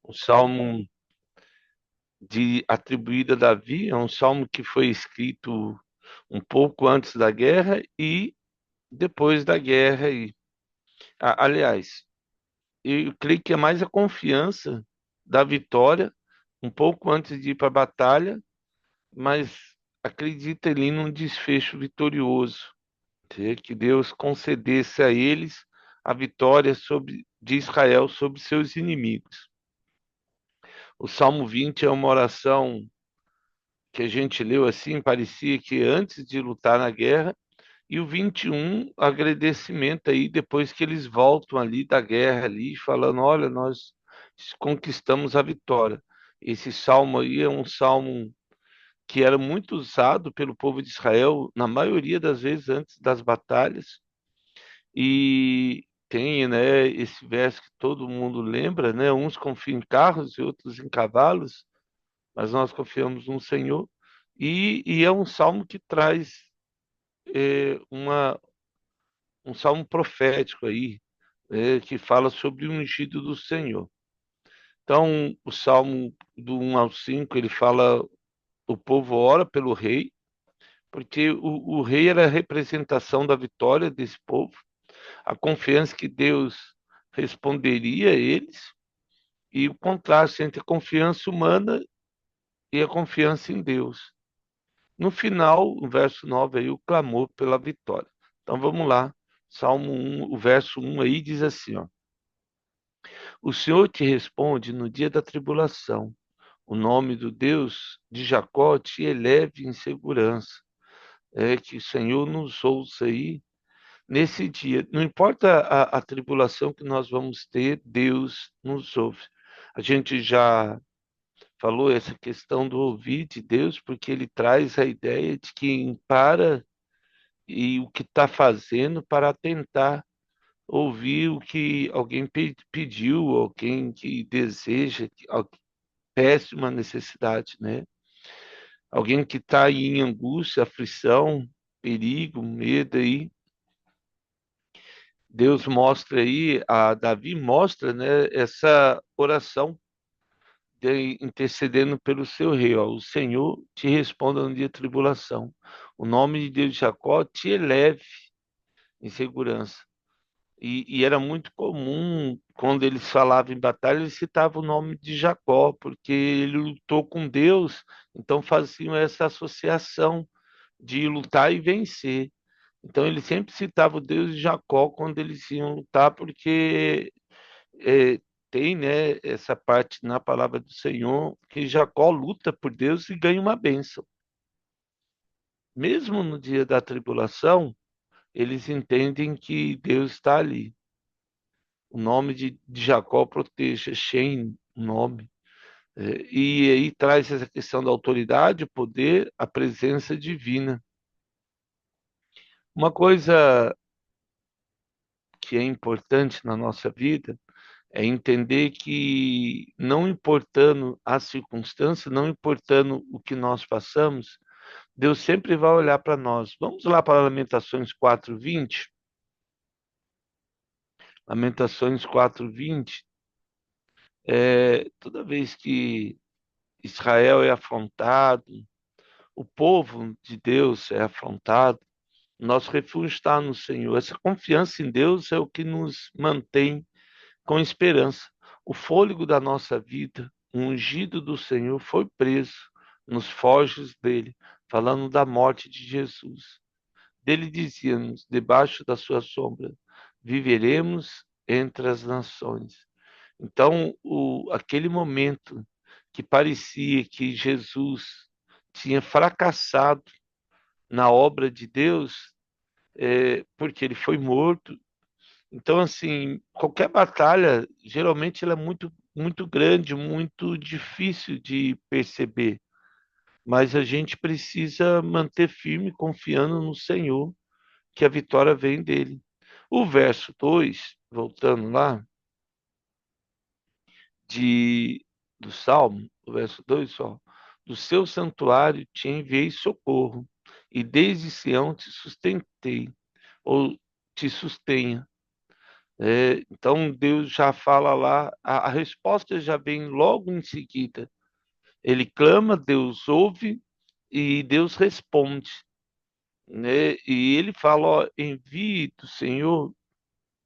O salmo atribuído a Davi é um salmo que foi escrito um pouco antes da guerra e depois da guerra. Aliás, eu creio que é mais a confiança da vitória, um pouco antes de ir para a batalha, mas acredita ali num desfecho vitorioso, que Deus concedesse a eles a vitória de Israel sobre seus inimigos. O Salmo 20 é uma oração que a gente leu assim, parecia que antes de lutar na guerra, e o 21, agradecimento aí, depois que eles voltam ali da guerra ali, falando, olha, nós conquistamos a vitória. Esse salmo aí é um salmo que era muito usado pelo povo de Israel, na maioria das vezes antes das batalhas, e tem, né, esse verso que todo mundo lembra, né, uns confiam em carros e outros em cavalos, mas nós confiamos no Senhor. E é um salmo que traz um salmo profético aí, que fala sobre o ungido do Senhor. Então, o salmo do 1 ao 5, ele fala, o povo ora pelo rei, porque o rei era a representação da vitória desse povo, a confiança que Deus responderia a eles, e o contraste entre a confiança humana e a confiança em Deus. No final, o verso 9 aí, o clamor pela vitória. Então vamos lá. Salmo 1, o verso 1 aí diz assim, ó: O Senhor te responde no dia da tribulação. O nome do Deus de Jacó te eleve em segurança. É que o Senhor nos ouça aí nesse dia. Não importa a tribulação que nós vamos ter, Deus nos ouve. A gente já falou essa questão do ouvir de Deus, porque ele traz a ideia de quem para e o que está fazendo para tentar ouvir o que alguém pediu, alguém que deseja, peça uma necessidade, né? Alguém que está em angústia, aflição, perigo, medo aí. Deus mostra aí, a Davi mostra, né, essa oração intercedendo pelo seu rei, ó. O Senhor te responda no dia de tribulação. O nome de Deus de Jacó te eleve em segurança. E era muito comum, quando eles falavam em batalha, eles citavam o nome de Jacó, porque ele lutou com Deus, então faziam essa associação de lutar e vencer. Então ele sempre citava o Deus de Jacó quando eles iam lutar, porque é, tem, né, essa parte na palavra do Senhor que Jacó luta por Deus e ganha uma bênção. Mesmo no dia da tribulação, eles entendem que Deus está ali. O nome de Jacó proteja, Shem, o nome. E aí traz essa questão da autoridade, o poder, a presença divina. Uma coisa que é importante na nossa vida é entender que, não importando a circunstância, não importando o que nós passamos, Deus sempre vai olhar para nós. Vamos lá para Lamentações 4:20. Lamentações 4:20. Toda vez que Israel é afrontado, o povo de Deus é afrontado, nosso refúgio está no Senhor. Essa confiança em Deus é o que nos mantém com esperança. O fôlego da nossa vida, o ungido do Senhor, foi preso nos forjos dele, falando da morte de Jesus. Dele dizíamos, debaixo da sua sombra, viveremos entre as nações. Então, aquele momento que parecia que Jesus tinha fracassado na obra de Deus, porque ele foi morto. Então, assim, qualquer batalha, geralmente ela é muito, muito grande, muito difícil de perceber, mas a gente precisa manter firme, confiando no Senhor, que a vitória vem dele. O verso 2, voltando lá, de, do Salmo, o verso 2 só, do seu santuário te enviei socorro, e desde Sião te sustentei, ou te sustenha. Então Deus já fala lá, a resposta já vem logo em seguida. Ele clama, Deus ouve e Deus responde, né? E ele fala, ó, envie do Senhor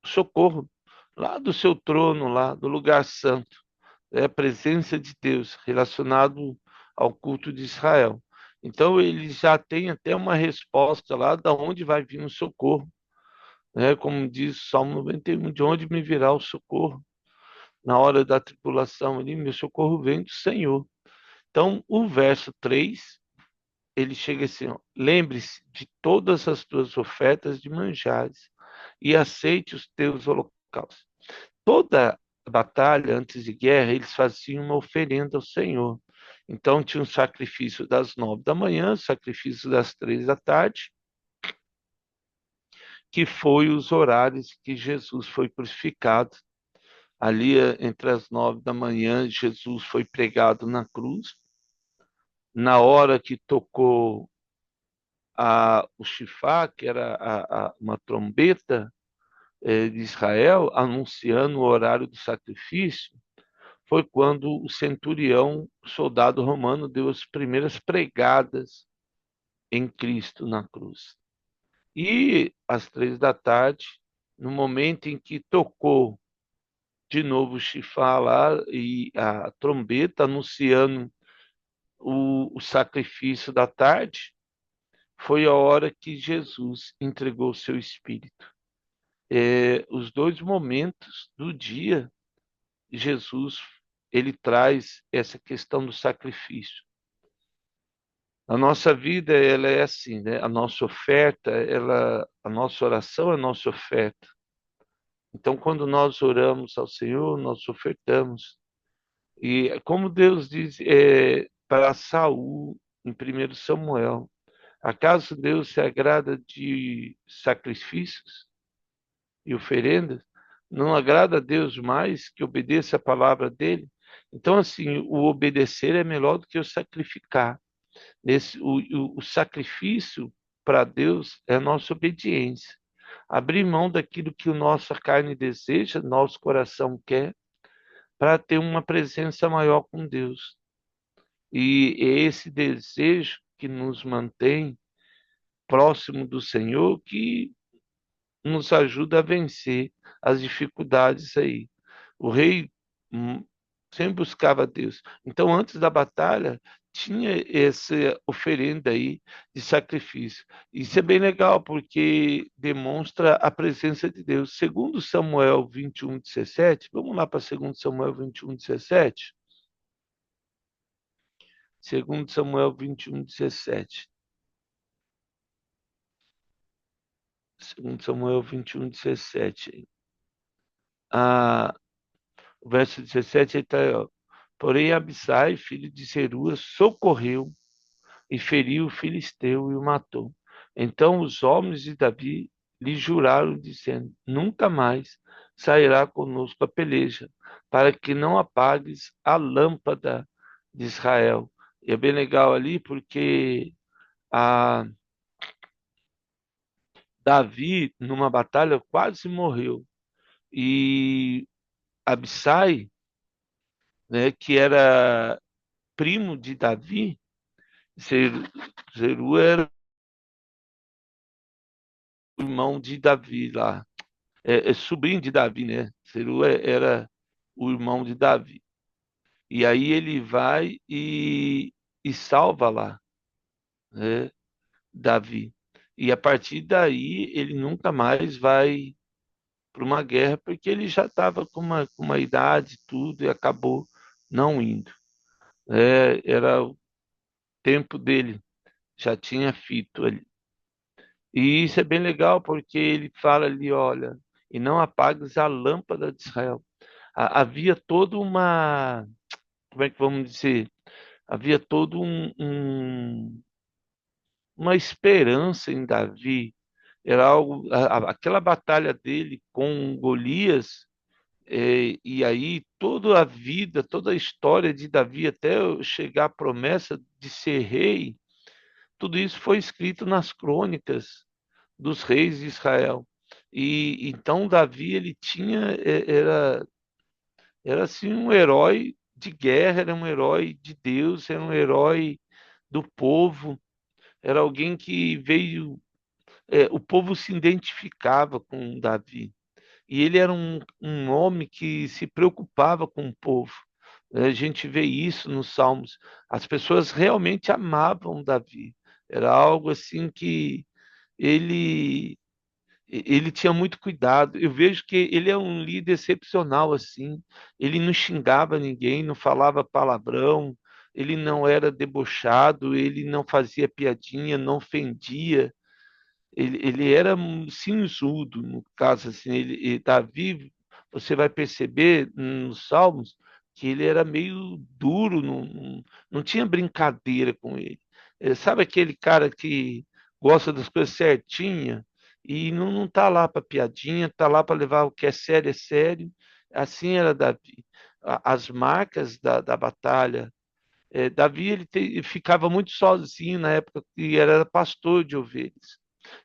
socorro lá do seu trono, lá do lugar santo. É a presença de Deus relacionado ao culto de Israel. Então ele já tem até uma resposta lá da onde vai vir o socorro, né? Como diz o Salmo 91, de onde me virá o socorro? Na hora da tribulação ali, meu socorro vem do Senhor. Então, o verso 3 ele chega assim, ó, lembre-se de todas as tuas ofertas de manjares e aceite os teus holocaustos. Toda batalha antes de guerra, eles faziam uma oferenda ao Senhor. Então tinha um sacrifício das 9 da manhã, sacrifício das 3 da tarde, que foi os horários que Jesus foi crucificado. Ali entre as 9 da manhã, Jesus foi pregado na cruz. Na hora que tocou o chifar, que era uma trombeta de Israel, anunciando o horário do sacrifício, foi quando o centurião, soldado romano, deu as primeiras pregadas em Cristo na cruz. E às 3 da tarde, no momento em que tocou de novo o chifar lá e a trombeta anunciando o sacrifício da tarde, foi a hora que Jesus entregou o seu espírito. Os dois momentos do dia, Jesus ele traz essa questão do sacrifício. A nossa vida, ela é assim, né? A nossa oferta, a nossa oração é a nossa oferta. Então, quando nós oramos ao Senhor, nós ofertamos. E como Deus diz para Saul, em 1 Samuel, acaso Deus se agrada de sacrifícios e oferendas? Não agrada a Deus mais que obedeça a palavra dele? Então, assim, o obedecer é melhor do que o sacrificar. O sacrifício para Deus é a nossa obediência. Abrir mão daquilo que o nossa carne deseja, nosso coração quer, para ter uma presença maior com Deus. E é esse desejo que nos mantém próximo do Senhor, que nos ajuda a vencer as dificuldades aí. O rei sempre buscava Deus. Então, antes da batalha, tinha essa oferenda aí de sacrifício. Isso é bem legal, porque demonstra a presença de Deus. Segundo Samuel 21:17, vamos lá para segundo Samuel 21:17. Segundo Samuel 21:17. Segundo Samuel 21:17. Ah, o verso 17 está aí, ó. Porém, Abisai, filho de Zeruas, socorreu e feriu o filisteu e o matou. Então os homens de Davi lhe juraram, dizendo: Nunca mais sairá conosco a peleja, para que não apagues a lâmpada de Israel. E é bem legal ali porque a Davi, numa batalha, quase morreu. E Abissai, né, que era primo de Davi, Zeru era o irmão de Davi lá, sobrinho de Davi, né? Zeru era o irmão de Davi. E aí ele vai e salva lá, né, Davi. E a partir daí ele nunca mais vai para uma guerra, porque ele já estava com uma idade e tudo e acabou não indo. Era o tempo dele, já tinha fito ali. E isso é bem legal porque ele fala ali, olha, e não apagues a lâmpada de Israel. Havia toda como é que vamos dizer? Havia todo uma esperança em Davi. Era algo, aquela batalha dele com Golias, e aí toda a vida, toda a história de Davi até chegar à promessa de ser rei, tudo isso foi escrito nas crônicas dos reis de Israel. E então Davi ele tinha era assim um herói de guerra, era um herói de Deus, era um herói do povo, era alguém que veio, o povo se identificava com Davi. E ele era um homem que se preocupava com o povo. A gente vê isso nos Salmos. As pessoas realmente amavam Davi. Era algo assim que ele ele tinha muito cuidado. Eu vejo que ele é um líder excepcional assim. Ele não xingava ninguém, não falava palavrão, ele não era debochado, ele não fazia piadinha, não ofendia. Ele era cinzudo, no caso assim, ele Davi, você vai perceber nos Salmos que ele era meio duro, não tinha brincadeira com ele. Sabe aquele cara que gosta das coisas certinha e não tá lá para piadinha, tá lá para levar o que é sério. Assim era Davi. As marcas da batalha. Davi ele ficava muito sozinho na época que era pastor de ovelhas.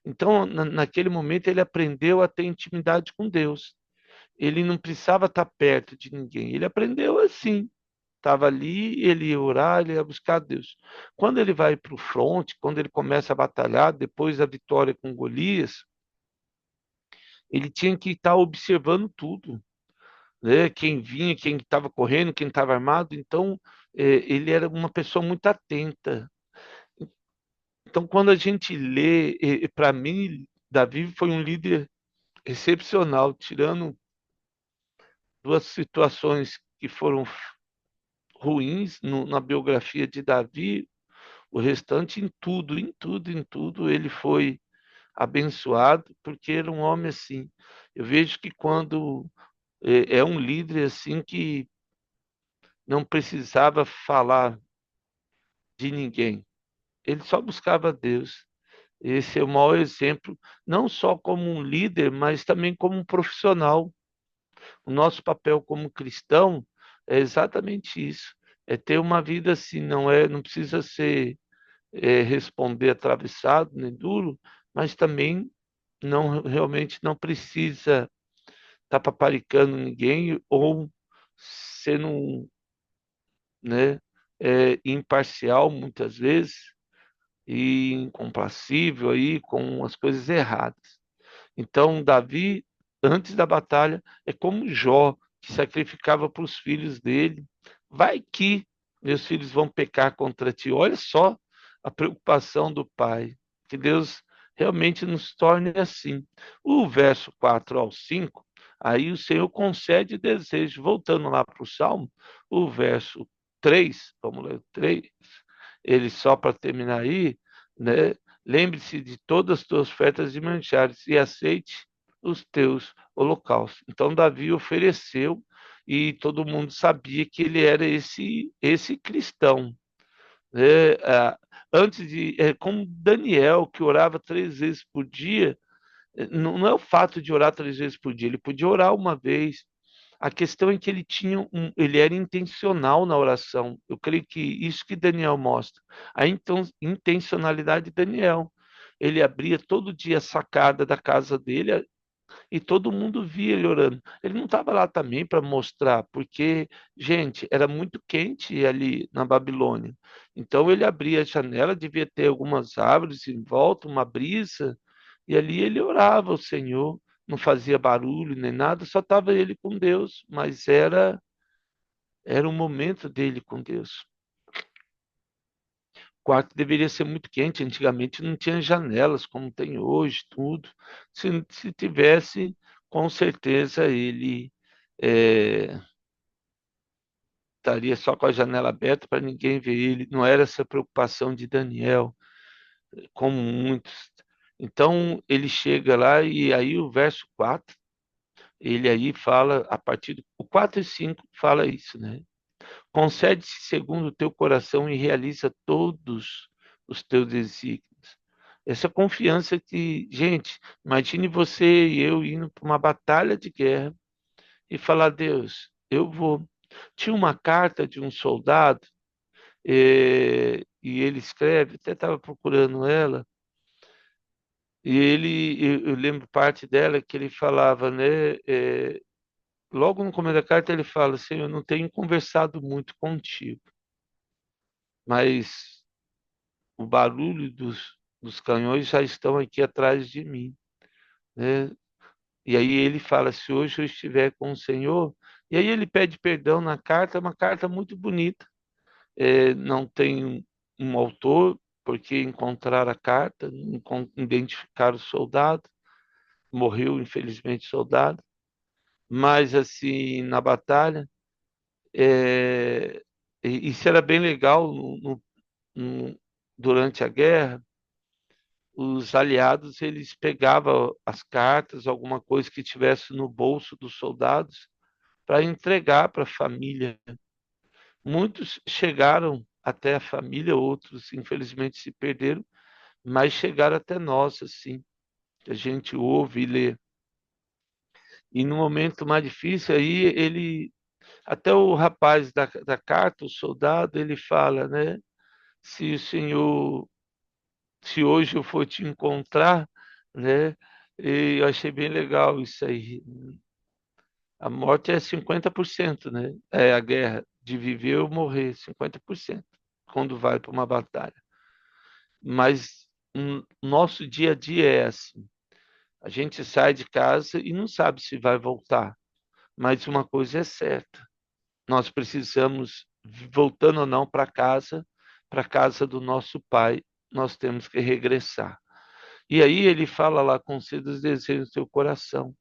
Então, naquele momento, ele aprendeu a ter intimidade com Deus. Ele não precisava estar perto de ninguém. Ele aprendeu assim. Estava ali, ele ia orar, ele ia buscar Deus. Quando ele vai para o fronte, quando ele começa a batalhar, depois da vitória com Golias, ele tinha que estar observando tudo, né? Quem vinha, quem estava correndo, quem estava armado. Então, ele era uma pessoa muito atenta. Então, quando a gente lê, para mim, Davi foi um líder excepcional, tirando duas situações que foram ruins na biografia de Davi, o restante em tudo, ele foi abençoado, porque era um homem assim. Eu vejo que quando é um líder assim que não precisava falar de ninguém, ele só buscava Deus. Esse é o maior exemplo, não só como um líder, mas também como um profissional. O nosso papel como cristão é exatamente isso. É ter uma vida assim, não precisa ser responder atravessado nem duro, mas também não realmente não precisa estar paparicando ninguém ou sendo, né, imparcial muitas vezes e incomprensível aí com as coisas erradas. Então, Davi, antes da batalha, é como Jó, que sacrificava para os filhos dele. Vai que meus filhos vão pecar contra ti. Olha só a preocupação do pai. Que Deus realmente nos torne assim. O verso 4 ao 5, aí o Senhor concede desejo. Voltando lá para o Salmo, o verso 3, vamos ler o 3, ele só para terminar aí, né? Lembre-se de todas as tuas ofertas e manjares e aceite os teus holocaustos. Então Davi ofereceu e todo mundo sabia que ele era esse cristão, né? Antes de, como Daniel que orava 3 vezes por dia, não é o fato de orar 3 vezes por dia, ele podia orar uma vez. A questão é que ele era intencional na oração. Eu creio que isso que Daniel mostra, a intencionalidade de Daniel. Ele abria todo dia a sacada da casa dele e todo mundo via ele orando. Ele não estava lá também para mostrar, porque, gente, era muito quente ali na Babilônia. Então ele abria a janela, devia ter algumas árvores em volta, uma brisa, e ali ele orava ao Senhor, não fazia barulho nem nada, só estava ele com Deus, mas era um momento dele com Deus. O quarto deveria ser muito quente, antigamente não tinha janelas como tem hoje, tudo. Se tivesse, com certeza ele é, estaria só com a janela aberta para ninguém ver ele. Não era essa preocupação de Daniel, como muitos. Então ele chega lá e aí o verso 4 ele aí fala, a partir do o 4 e 5 fala isso, né? Concede-se segundo o teu coração e realiza todos os teus desígnios. Essa confiança que, gente, imagine você e eu indo para uma batalha de guerra e falar, Deus, eu vou. Tinha uma carta de um soldado, e ele escreve, até estava procurando ela, E eu lembro parte dela que ele falava, né? Logo no começo da carta ele fala assim, eu não tenho conversado muito contigo, mas o barulho dos canhões já estão aqui atrás de mim, né? E aí ele fala, se hoje eu estiver com o Senhor, e aí ele pede perdão na carta, é uma carta muito bonita. Não tem um autor, porque encontrar a carta, identificar o soldado, morreu infelizmente soldado, mas assim, na batalha, é, isso era bem legal durante a guerra, os aliados eles pegavam as cartas, alguma coisa que tivesse no bolso dos soldados para entregar para a família. Muitos chegaram até a família, outros infelizmente se perderam, mas chegaram até nós assim, que a gente ouve e lê. E no momento mais difícil aí ele até o rapaz da carta, o soldado, ele fala, né? Se o Senhor, se hoje eu for te encontrar, né? E eu achei bem legal isso aí. A morte é 50%, né? É a guerra de viver ou morrer, 50%, quando vai para uma batalha. Mas nosso dia a dia é assim. A gente sai de casa e não sabe se vai voltar. Mas uma coisa é certa, nós precisamos, voltando ou não para casa do nosso Pai, nós temos que regressar. E aí ele fala lá, conceda os desejos do seu coração.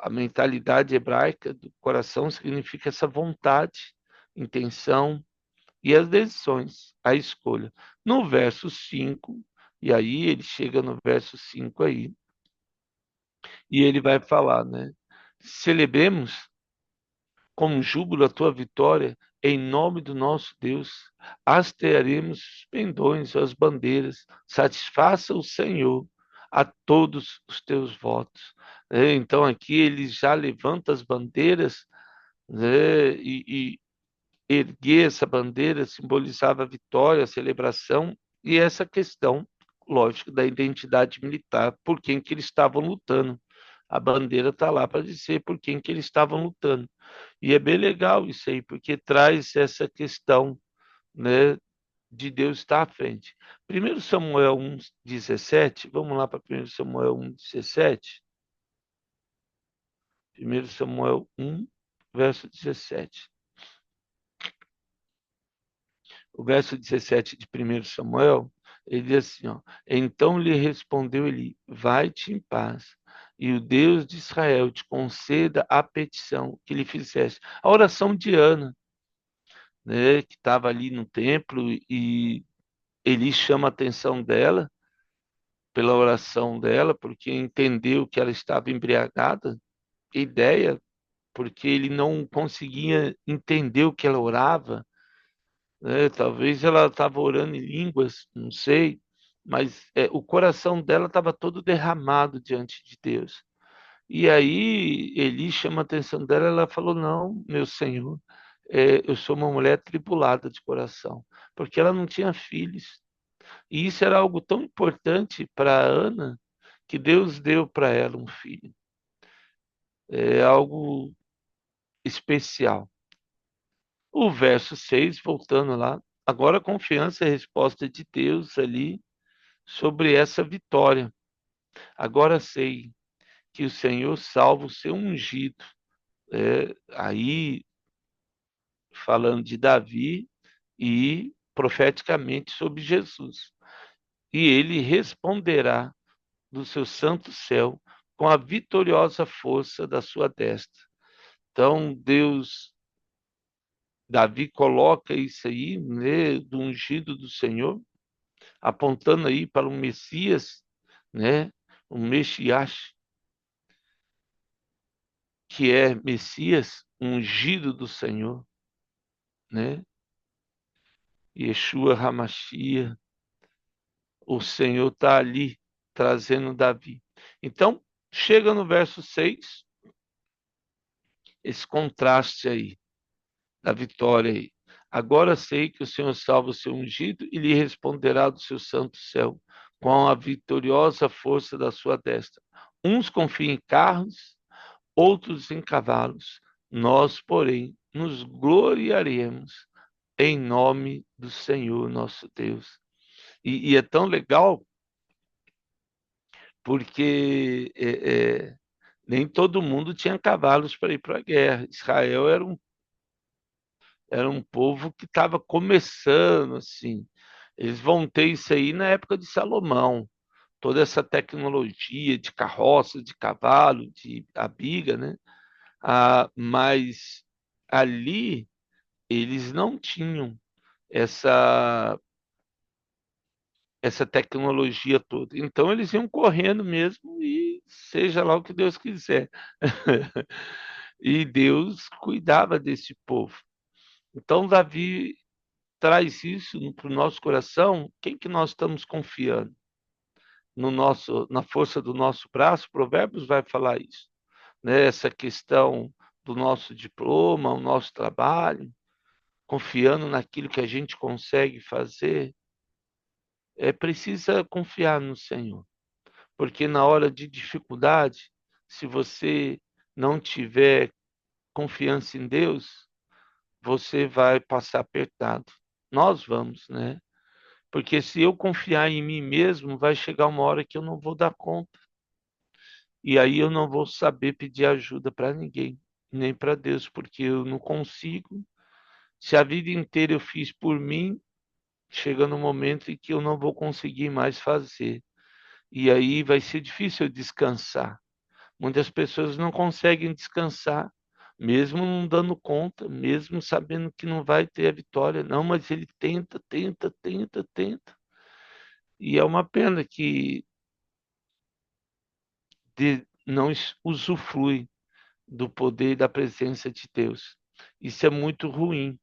A mentalidade hebraica do coração significa essa vontade, intenção e as decisões, a escolha. No verso 5 e aí ele chega no verso 5 aí, e ele vai falar, né? Celebremos com júbilo a tua vitória, em nome do nosso Deus. Hastearemos os pendões, as bandeiras. Satisfaça o Senhor a todos os teus votos. Então aqui ele já levanta as bandeiras, né, e erguer essa bandeira simbolizava a vitória, a celebração e essa questão, lógico, da identidade militar, por quem que eles estavam lutando. A bandeira está lá para dizer por quem que eles estavam lutando. E é bem legal isso aí, porque traz essa questão, né, de Deus estar à frente. 1 Samuel 1,17, vamos lá para 1 Samuel 1,17. 1 Samuel 1, verso 17. O verso 17 de 1 Samuel, ele diz assim, ó, então lhe respondeu Eli, vai-te em paz, e o Deus de Israel te conceda a petição que lhe fizeste. A oração de Ana, né, que estava ali no templo, e Eli chama a atenção dela pela oração dela, porque entendeu que ela estava embriagada, ideia, porque ele não conseguia entender o que ela orava, né? Talvez ela estava orando em línguas, não sei, mas o coração dela estava todo derramado diante de Deus. E aí Eli chama a atenção dela, ela falou: Não, meu Senhor, eu sou uma mulher tribulada de coração, porque ela não tinha filhos. E isso era algo tão importante para Ana que Deus deu para ela um filho. É algo especial. O verso 6 voltando lá, agora a confiança e a resposta de Deus ali sobre essa vitória. Agora sei que o Senhor salva o seu ungido. Aí falando de Davi e profeticamente sobre Jesus. E ele responderá do seu santo céu com a vitoriosa força da sua destra. Então, Deus, Davi coloca isso aí, né, do ungido do Senhor, apontando aí para o Messias, né, o Mexias, que é Messias, ungido do Senhor, né? Yeshua Hamashia, o Senhor está ali trazendo Davi. Então, chega no verso 6, esse contraste aí, da vitória aí. Agora sei que o Senhor salva o seu ungido e lhe responderá do seu santo céu com a vitoriosa força da sua destra. Uns confiam em carros, outros em cavalos. Nós, porém, nos gloriaremos em nome do Senhor nosso Deus. E é tão legal porque nem todo mundo tinha cavalos para ir para a guerra. Israel era um povo que estava começando assim. Eles vão ter isso aí na época de Salomão. Toda essa tecnologia de carroça, de cavalo, de abiga, né? Mas ali eles não tinham essa essa tecnologia toda. Então eles iam correndo mesmo e seja lá o que Deus quiser. E Deus cuidava desse povo. Então Davi traz isso para o nosso coração. Quem que nós estamos confiando? No nosso, na força do nosso braço? Provérbios vai falar isso, né? Essa questão do nosso diploma, o nosso trabalho, confiando naquilo que a gente consegue fazer. Precisa confiar no Senhor. Porque na hora de dificuldade, se você não tiver confiança em Deus, você vai passar apertado. Nós vamos, né? Porque se eu confiar em mim mesmo, vai chegar uma hora que eu não vou dar conta. E aí eu não vou saber pedir ajuda para ninguém, nem para Deus, porque eu não consigo. Se a vida inteira eu fiz por mim, chega no momento em que eu não vou conseguir mais fazer. E aí vai ser difícil eu descansar. Muitas pessoas não conseguem descansar, mesmo não dando conta, mesmo sabendo que não vai ter a vitória. Não, mas ele tenta, tenta, tenta, tenta. E é uma pena que não usufrui do poder e da presença de Deus. Isso é muito ruim.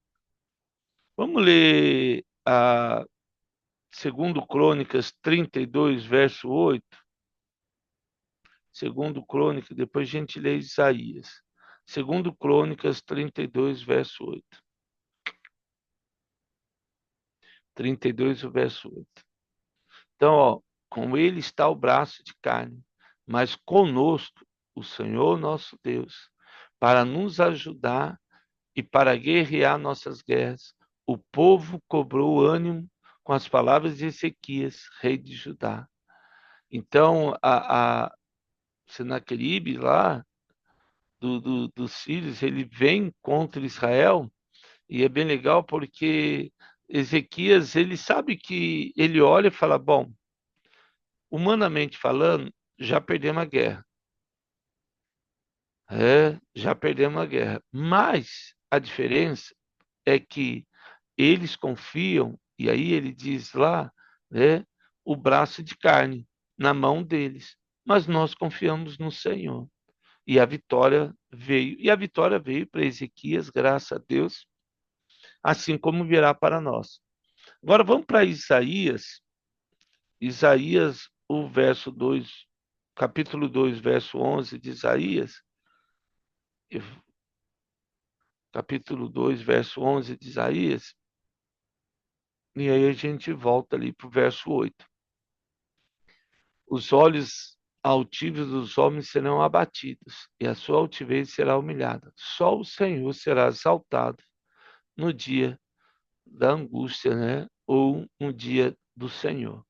Vamos ler a segundo Crônicas 32, verso 8. Segundo Crônicas, depois a gente lê Isaías. Segundo Crônicas 32, verso 8. 32, o verso 8. Então, ó, com ele está o braço de carne, mas conosco o Senhor nosso Deus, para nos ajudar e para guerrear nossas guerras. O povo cobrou ânimo com as palavras de Ezequias, rei de Judá. Então, a Senaqueribe lá, dos sírios, ele vem contra Israel, e é bem legal porque Ezequias, ele sabe que ele olha e fala, bom, humanamente falando, já perdemos a guerra. Já perdemos a guerra. Mas a diferença é que eles confiam, e aí ele diz lá, né, o braço de carne na mão deles. Mas nós confiamos no Senhor. E a vitória veio. E a vitória veio para Ezequias, graças a Deus, assim como virá para nós. Agora vamos para Isaías. Isaías, o verso 2, capítulo 2, verso 11 de Isaías. Capítulo 2, verso 11 de Isaías. E aí a gente volta ali para o verso 8. Os olhos altivos dos homens serão abatidos, e a sua altivez será humilhada. Só o Senhor será exaltado no dia da angústia, né? Ou no dia do Senhor.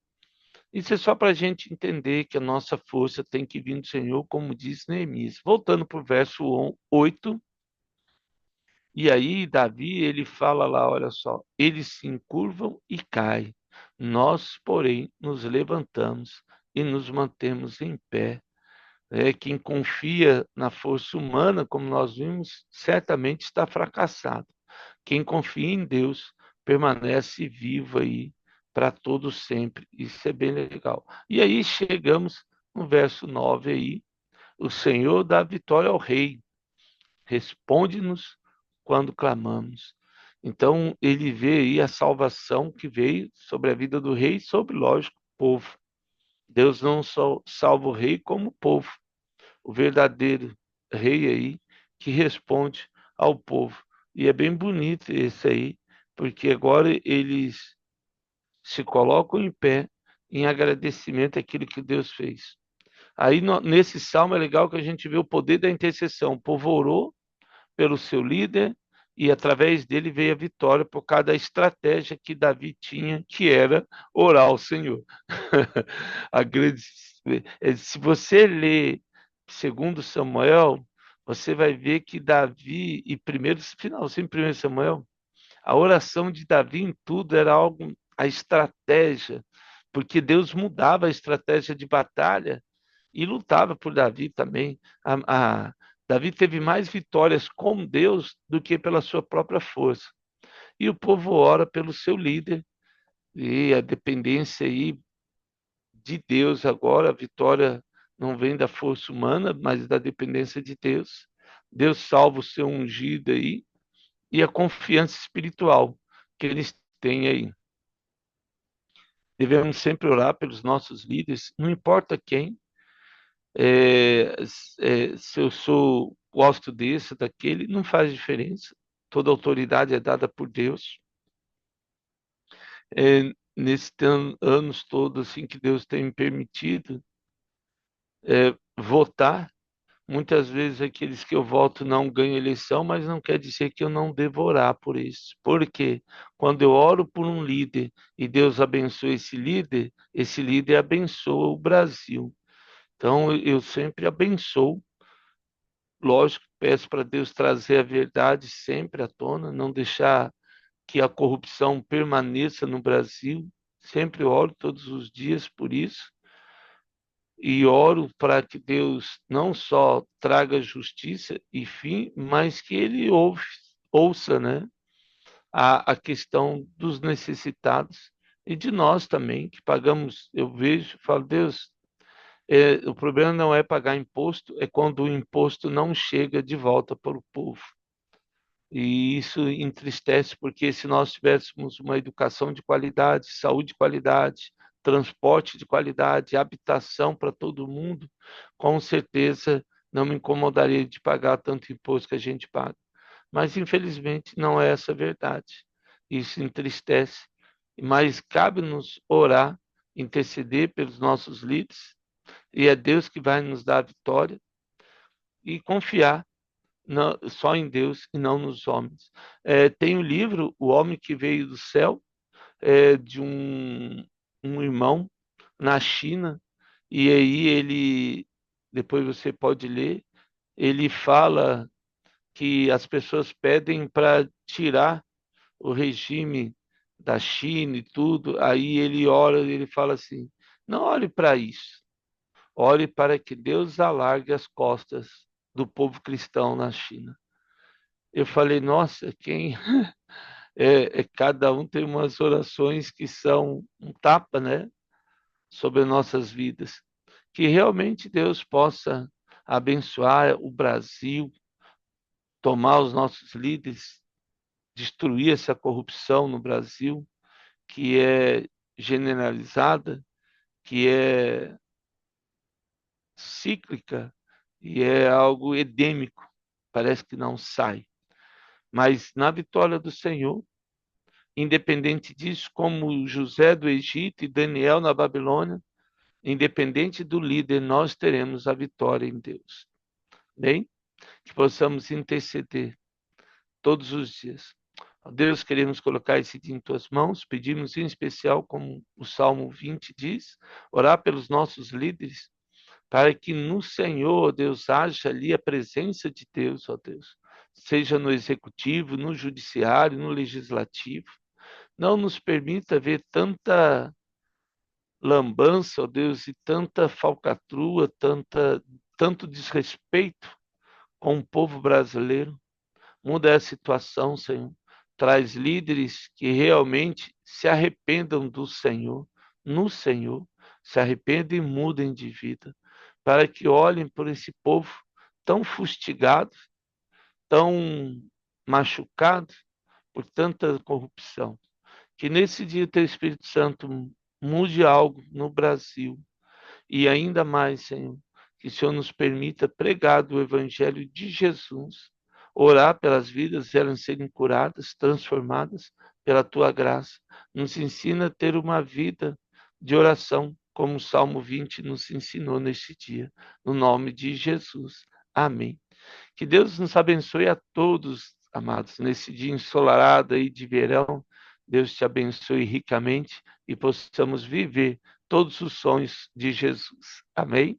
Isso é só para a gente entender que a nossa força tem que vir do Senhor, como diz Neemias. Voltando para o verso 8, e aí Davi, ele fala lá, olha só, eles se encurvam e caem. Nós, porém, nos levantamos e nos mantemos em pé. Quem confia na força humana, como nós vimos, certamente está fracassado. Quem confia em Deus permanece vivo aí para todo sempre. Isso é bem legal. E aí chegamos no verso 9 aí, o Senhor dá vitória ao rei. Responde-nos quando clamamos. Então, ele vê aí a salvação que veio sobre a vida do rei e sobre, lógico, o povo. Deus não só salva o rei como o povo, o verdadeiro rei aí que responde ao povo. E é bem bonito esse aí, porque agora eles se colocam em pé em agradecimento àquilo que Deus fez. Aí, nesse salmo, é legal que a gente vê o poder da intercessão. O povo orou pelo seu líder e, através dele, veio a vitória por causa da estratégia que Davi tinha, que era orar ao Senhor. A grande... Se você ler segundo Samuel, você vai ver que Davi, e primeiro, finalzinho, primeiro Samuel, a oração de Davi em tudo era algo, a estratégia, porque Deus mudava a estratégia de batalha e lutava por Davi também. Davi teve mais vitórias com Deus do que pela sua própria força. E o povo ora pelo seu líder, e a dependência aí de Deus agora, a vitória não vem da força humana, mas da dependência de Deus. Deus salva o seu ungido aí, e a confiança espiritual que eles têm aí. Devemos sempre orar pelos nossos líderes, não importa quem, se eu gosto desse, daquele, não faz diferença. Toda autoridade é dada por Deus. Nesses anos todos assim, que Deus tem me permitido votar, muitas vezes aqueles que eu voto não ganham eleição, mas não quer dizer que eu não devo orar por isso. Porque quando eu oro por um líder e Deus abençoa esse líder abençoa o Brasil. Então eu sempre abençoo. Lógico, peço para Deus trazer a verdade sempre à tona, não deixar que a corrupção permaneça no Brasil. Sempre oro todos os dias por isso. E oro para que Deus não só traga justiça e fim, mas que Ele ouça, né, a questão dos necessitados e de nós também, que pagamos. Eu vejo, falo, Deus, o problema não é pagar imposto, é quando o imposto não chega de volta para o povo. E isso entristece, porque se nós tivéssemos uma educação de qualidade, saúde de qualidade, transporte de qualidade, habitação para todo mundo, com certeza não me incomodaria de pagar tanto imposto que a gente paga. Mas, infelizmente, não é essa a verdade. Isso entristece. Mas cabe-nos orar, interceder pelos nossos líderes, e é Deus que vai nos dar a vitória, e confiar só em Deus e não nos homens. Tem o livro O Homem que Veio do Céu, de um irmão na China, e aí ele, depois você pode ler, ele fala que as pessoas pedem para tirar o regime da China e tudo, aí ele ora, ele fala assim, não olhe para isso, olhe para que Deus alargue as costas do povo cristão na China. Eu falei, nossa, quem cada um tem umas orações que são um tapa, né, sobre nossas vidas. Que realmente Deus possa abençoar o Brasil, tomar os nossos líderes, destruir essa corrupção no Brasil, que é generalizada, que é cíclica e é algo endêmico, parece que não sai. Mas na vitória do Senhor, independente disso, como José do Egito e Daniel na Babilônia, independente do líder, nós teremos a vitória em Deus. Bem, que possamos interceder todos os dias. Ó Deus, queremos colocar esse dia em tuas mãos, pedimos em especial, como o Salmo 20 diz, orar pelos nossos líderes, para que no Senhor, Deus, haja ali a presença de Deus, ó Deus, seja no executivo, no judiciário, no legislativo. Não nos permita ver tanta lambança, ó Deus, e tanta falcatrua, tanto desrespeito com o povo brasileiro. Muda a situação, Senhor. Traz líderes que realmente se arrependam do Senhor, no Senhor, se arrependem e mudem de vida, para que olhem por esse povo tão fustigado, tão machucado por tanta corrupção. Que nesse dia o Teu Espírito Santo mude algo no Brasil. E ainda mais, Senhor, que o Senhor nos permita pregar do Evangelho de Jesus, orar pelas vidas, elas serem curadas, transformadas pela Tua graça. Nos ensina a ter uma vida de oração, como o Salmo 20 nos ensinou neste dia, no nome de Jesus. Amém. Que Deus nos abençoe a todos, amados, nesse dia ensolarado aí de verão. Deus te abençoe ricamente e possamos viver todos os sonhos de Jesus. Amém?